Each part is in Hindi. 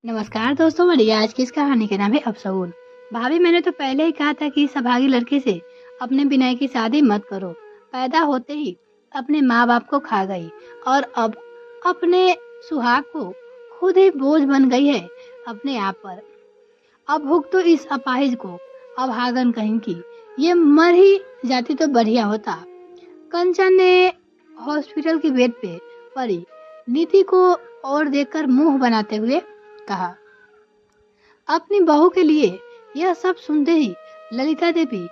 नमस्कार दोस्तों, मेरी आज की इस कहानी का नाम है अफसूल। भाभी, मैंने तो पहले ही कहा था कि इस अभागी लड़के से अपने विनय की शादी मत करो। पैदा होते ही अपने माँ बाप को खा गई और अब अपने सुहाग को खुद ही बोझ बन गई है अपने आप पर। अब भुग तो इस अपाहिज को, अभागन कहीं की, ये मर ही जाती तो बढ़िया होता। कंचन ने हॉस्पिटल की बेड पे पड़ी नीति को और देखकर मुंह बनाते हुए कहा, अपनी बहू के लिए यह सब सुनते ही ललिता देवी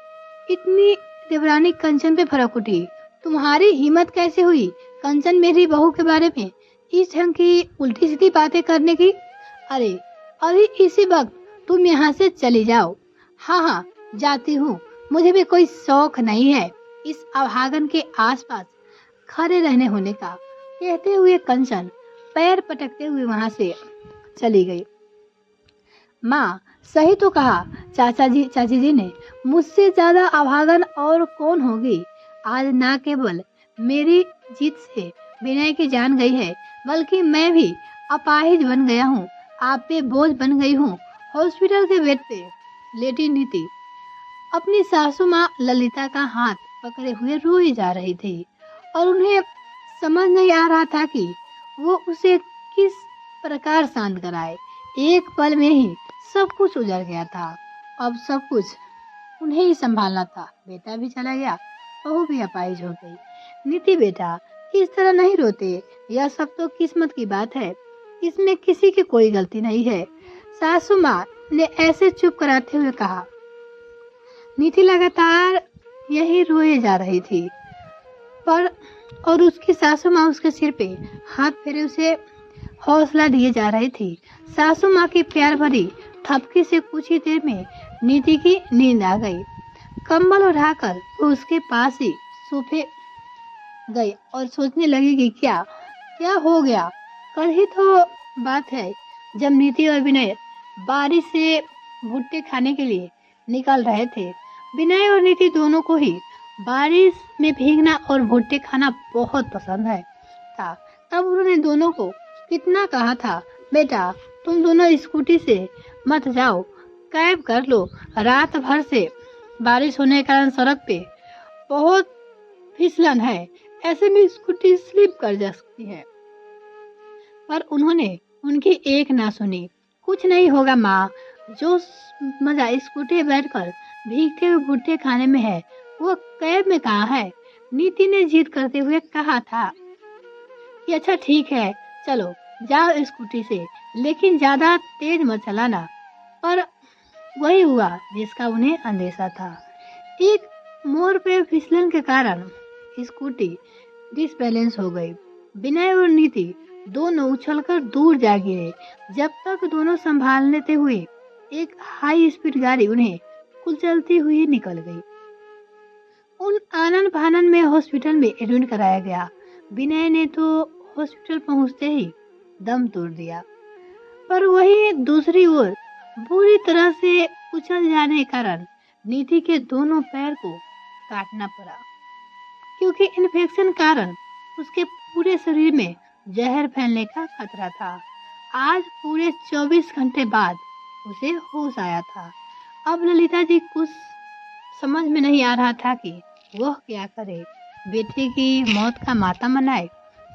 इतनी देवरानी कंचन पे फरक उठी। तुम्हारी हिम्मत कैसे हुई कंचन, मेरी बहू के बारे में इस ढंग की उल्टी सीधी बातें करने की? अरे अभी इसी वक्त तुम यहाँ से चली जाओ। हाँ हाँ, जाती हूँ, मुझे भी कोई शौक नहीं है इस अभागन के आसपास खड़े रहने होने का। कहते हुए कंचन पैर पटकते हुए वहां से चली गई। माँ, सही तो कहा चाची जी ने, मुझसे ज्यादा अभागन और कौन होगी। आज ना केवल मेरी जीत से विनय की जान गई है, बल्कि मैं भी अपाहिज बन गया हूँ, आप पे बोझ बन गई हूँ। हॉस्पिटल के बेड पे लेटी नीति अपनी सासू माँ ललिता का हाथ पकड़े हुए रोई जा रही थी और उन्हें समझ नहीं आ रहा था कि वो उसे किस प्रकार शांत कराए। एक पल में ही सब कुछ उजड़ गया था। अब सब कुछ उन्हें ही संभालना था। बेटा भी चला गया, बहू भी अपाहिज हो गई। नीति बेटा, इस तरह नहीं रोते, यह सब तो किस्मत की बात है, इसमें किसी की कोई गलती नहीं है, सासू माँ ने ऐसे चुप कराते हुए कहा। नीति लगातार यही रोए जा रही थी पर और उसकी सासू माँ उसके सिर पे हाथ फेरे उसे हौसला दिए जा रही थी। सासू माँ की प्यार भरी थपकी से कुछ ही देर में नीति की नींद आ गई। कंबल उठाकर वो उसके पास ही सोफे गई और सोचने लगी कि क्या क्या हो गया। कल ही तो बात है जब नीति और विनय बारिश से भुट्टे खाने के लिए निकल रहे थे। विनय और नीति दोनों को ही बारिश में भीगना और भुट्टे खाना बहुत पसंद है था। तब उन्होंने दोनों को कितना कहा था, बेटा तुम दोनों स्कूटी से मत जाओ, कैब कर लो, रात भर से बारिश होने के कारण सड़क पे बहुत फिसलन है, ऐसे में स्कूटी स्लिप कर जा सकती है। पर उन्होंने उनकी एक ना सुनी। कुछ नहीं होगा माँ, जो मजा स्कूटी बैठकर भीगते हुए भुट्टे खाने में है वो कैब में कहाँ है। नीति ने जिद करते हुए कहा था कि अच्छा ठीक है, चलो जाओ स्कूटी से, लेकिन ज्यादा तेज मत चलाना। पर वही हुआ जिसका उन्हें अंदेशा था। एक मोड़ पे फिसलन के कारण स्कूटी डिसबैलेंस हो गई। विनय और नीति दोनों उछलकर दूर जा गिरे। जब तक दोनों संभाल लेते हुए एक हाई स्पीड गाड़ी उन्हें कुचलती हुई निकल गई। उन आनन फानन में हॉस्पिटल में एडमिट कराया गया। विनय ने तो हॉस्पिटल पहुंचते ही दम तोड़ दिया, पर वही दूसरी ओर बुरी तरह से कुचल जाने के कारण नीति के दोनों पैर को काटना पड़ा, क्योंकि इन्फेक्शन कारण उसके पूरे शरीर में जहर फैलने का खतरा था। आज पूरे 24 घंटे बाद उसे होश आया था। अब ललिता जी कुछ समझ में नहीं आ रहा था कि वह क्या करे, बेटे की मौत का मातम मनाए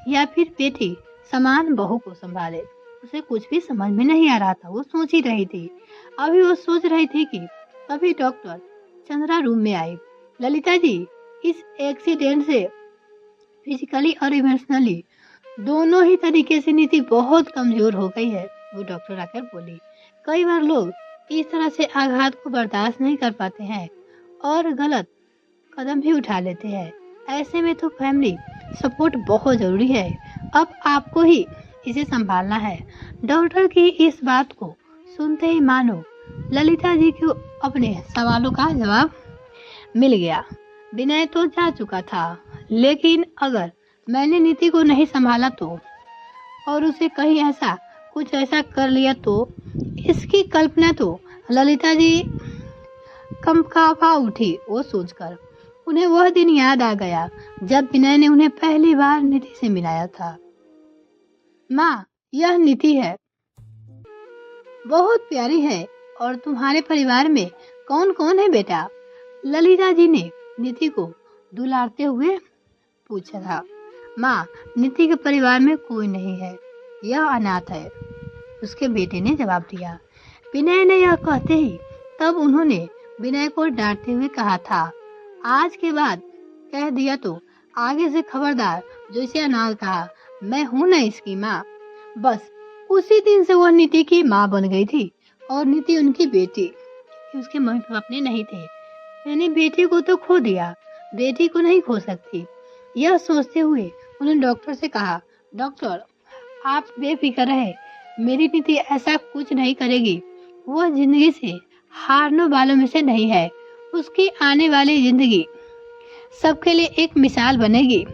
या फिर बेटी समान बहू को संभाले। उसे कुछ भी समझ में नहीं आ रहा था। वो सोच ही रही थी। अभी वो सोच रही थी कि तभी डॉक्टर चंद्रा रूम में आई। ललिता जी, इस एक्सीडेंट से फिजिकली और इमोशनली दोनों ही तरीके से नीति बहुत कमजोर हो गई है, वो डॉक्टर आकर बोली। कई बार लोग इस तरह से आघात को बर्दाश्त नहीं कर पाते हैं और गलत कदम भी उठा लेते हैं। ऐसे में तो फैमिली सपोर्ट बहुत जरूरी है। अब आपको ही इसे संभालना है। डॉक्टर की इस बात को सुनते ही मानो ललिता जी को अपने सवालों का जवाब मिल गया। विनय तो जा चुका था, लेकिन अगर मैंने नीति को नहीं संभाला तो, और उसे कहीं कुछ ऐसा कर लिया तो, इसकी कल्पना तो ललिता जी कंपा उठी। वो सोचकर उन्हें वह दिन याद आ गया जब विनय ने उन्हें पहली बार नीति से मिलाया था। माँ, यह नीति है। बहुत प्यारी है। और तुम्हारे परिवार में कौन कौन है बेटा? ललिता जी ने नीति को दुलारते हुए पूछा था। माँ, नीति के परिवार में कोई नहीं है, यह अनाथ है, उसके बेटे ने जवाब दिया। विनय ने यह कहते ही तब उन्होंने विनय को डांटते हुए कहा था, आज के बाद कह दिया तो आगे से खबरदार, जो इसे अनाथ कहा, मैं हूं ना इसकी माँ। बस उसी दिन से वह नीति की माँ बन गई थी और नीति उनकी बेटी। उसके मम्मी पापा अपने नहीं थे। मैंने बेटी को तो खो दिया, बेटी को नहीं खो सकती। यह सोचते हुए उन्होंने डॉक्टर से कहा, डॉक्टर आप बेफिक्र रहे, मेरी नीति ऐसा कुछ नहीं करेगी। वह जिंदगी से हारने वालों में से नहीं है। उसकी आने वाली जिंदगी सबके लिए एक मिसाल बनेगी।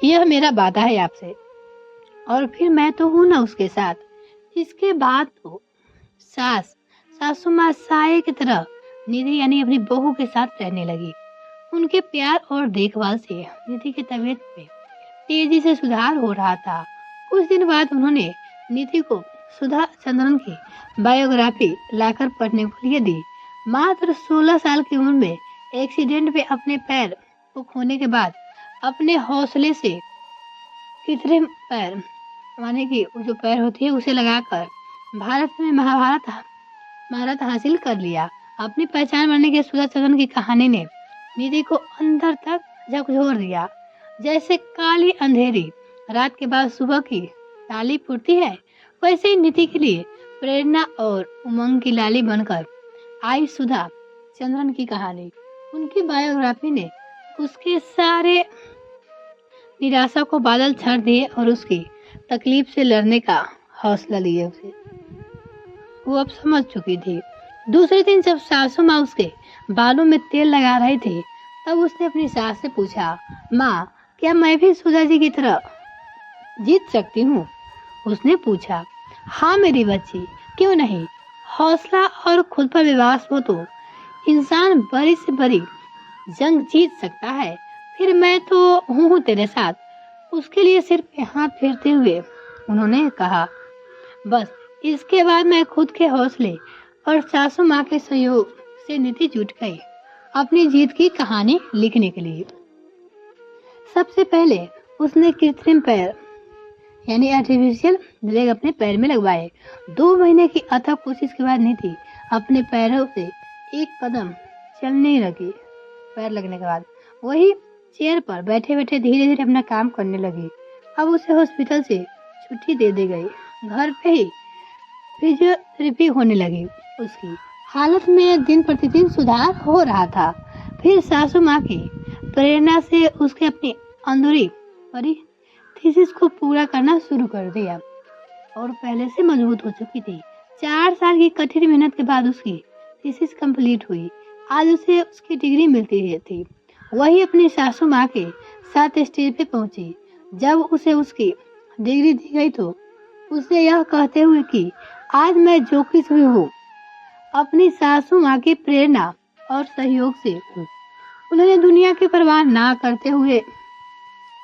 यह मेरा वादा है आपसे। और फिर मैं तो हूं ना उसके साथ। इसके बाद तो सासू माँ साये की तरह निधि यानी अपनी बहू के साथ रहने लगी। उनके प्यार और देखभाल से निधि की तबीयत में तेजी से सुधार हो रहा था। कुछ दिन बाद उन्होंने निधि को सुधा चंद्रन की बायोग्राफी लाकर पढ़ने को लिए दी। मात्र 16 साल की उम्र में एक्सीडेंट में अपने पैर को खोने के बाद अपने हौसले से कृत्रिम पैर माने कि जो पैर होती है उसे लगाकर भारत में महारत हासिल कर लिया। अपनी पहचान बनने के सुधा चंद्रन की कहानी ने निधि को अंदर तक झकझोर दिया। जैसे काली अंधेरी रात के बाद सुबह की लाली फूटती है, वैसे ही निधि के लिए प्रेरणा और उमंग की लाली बनकर आई सुधा चंद्रन की कहानी। उनकी बायोग्राफी ने उसके सारे निराशा को बादल छाड़ दिए और उसकी तकलीफ से लड़ने का हौसला लिए उसे। वो अब समझ चुकी थी। दूसरे दिन जब सासू माँ उसके बालों में तेल लगा रही थी, तब उसने अपनी सास से पूछा, माँ क्या मैं भी सुधा जी की तरह जीत सकती हूँ? उसने पूछा, हाँ मेरी बच्ची, क्यों नहीं। हौसला और खुद पर विश्वास हो तो इंसान बड़ी से बड़ी जंग जीत सकता है। फिर मैं तो हूँ तेरे साथ। उसके लिए सिर्फ हाथ फेरते हुए उन्होंने कहा, बस इसके बाद मैं खुद के हौसले और सासू माँ के सहयोग से निधि जुट गई अपनी जीत की कहानी लिखने के लिए। सबसे पहले उसने कृत्रिम पैर यानी आर्टिफिशियल लेग अपने पैर में लगवाए। 2 महीने की अथक कोशिश के बाद निधि अपने पैरों से एक कदम चलने लगी। पैर लगने के बाद वही चेयर पर बैठे बैठे धीरे धीरे अपना काम करने लगी। अब उसे हॉस्पिटल से छुट्टी दे दी गई। घर पे ही फिजियोथेरेपी होने लगी। उसकी हालत में दिन प्रतिदिन सुधार हो रहा था। फिर सासू माँ की प्रेरणा से उसके अपनी अंदरूनी थीसिस को पूरा करना शुरू कर दिया और पहले से मजबूत हो चुकी थी। 4 साल की कठिन मेहनत के बाद उसकी थीसिस कंप्लीट हुई। आज उसे उसकी डिग्री मिलती थी। वही अपनी सासू माँ के साथ स्टेज पे पहुंची। जब उसे उसकी डिग्री दी गई तो उसे यह कहते हुए कि आज मैं जो कुछ हुई हूँ अपनी सासू माँ की प्रेरणा और सहयोग से हूँ। उन्होंने दुनिया की परवाह ना करते हुए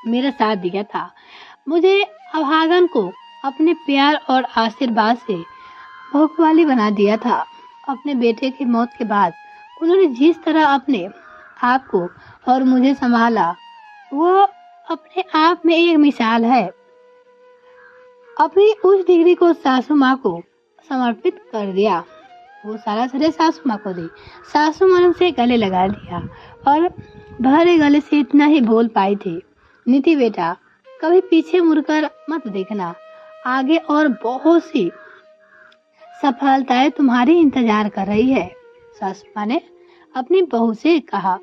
मेरा साथ दिया था। मुझे अभागन को अपने प्यार और आशीर्वाद से भोगवाली बना दिया था। अपने बेटे की मौत के बाद उन्होंने जिस तरह अपने आप को और मुझे संभाला, वो अपने आप में एक मिसाल है। अपनी उस डिग्री को सासू माँ को समर्पित कर दिया। वो सारा श्रेय सासू माँ को दी। सासू माँ ने उसे गले लगा लिया और भरे गले से इतना ही बोल पाई थी, नीति बेटा कभी पीछे मुड़कर मत देखना, आगे और बहुत सी सफलताएं तुम्हारी इंतजार कर रही है। सासू माँ ने अपनी बहू से कहा।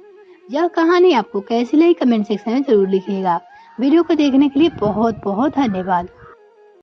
यह कहानी आपको कैसी लगी कमेंट सेक्शन में जरूर लिखिएगा। वीडियो को देखने के लिए बहुत बहुत धन्यवाद।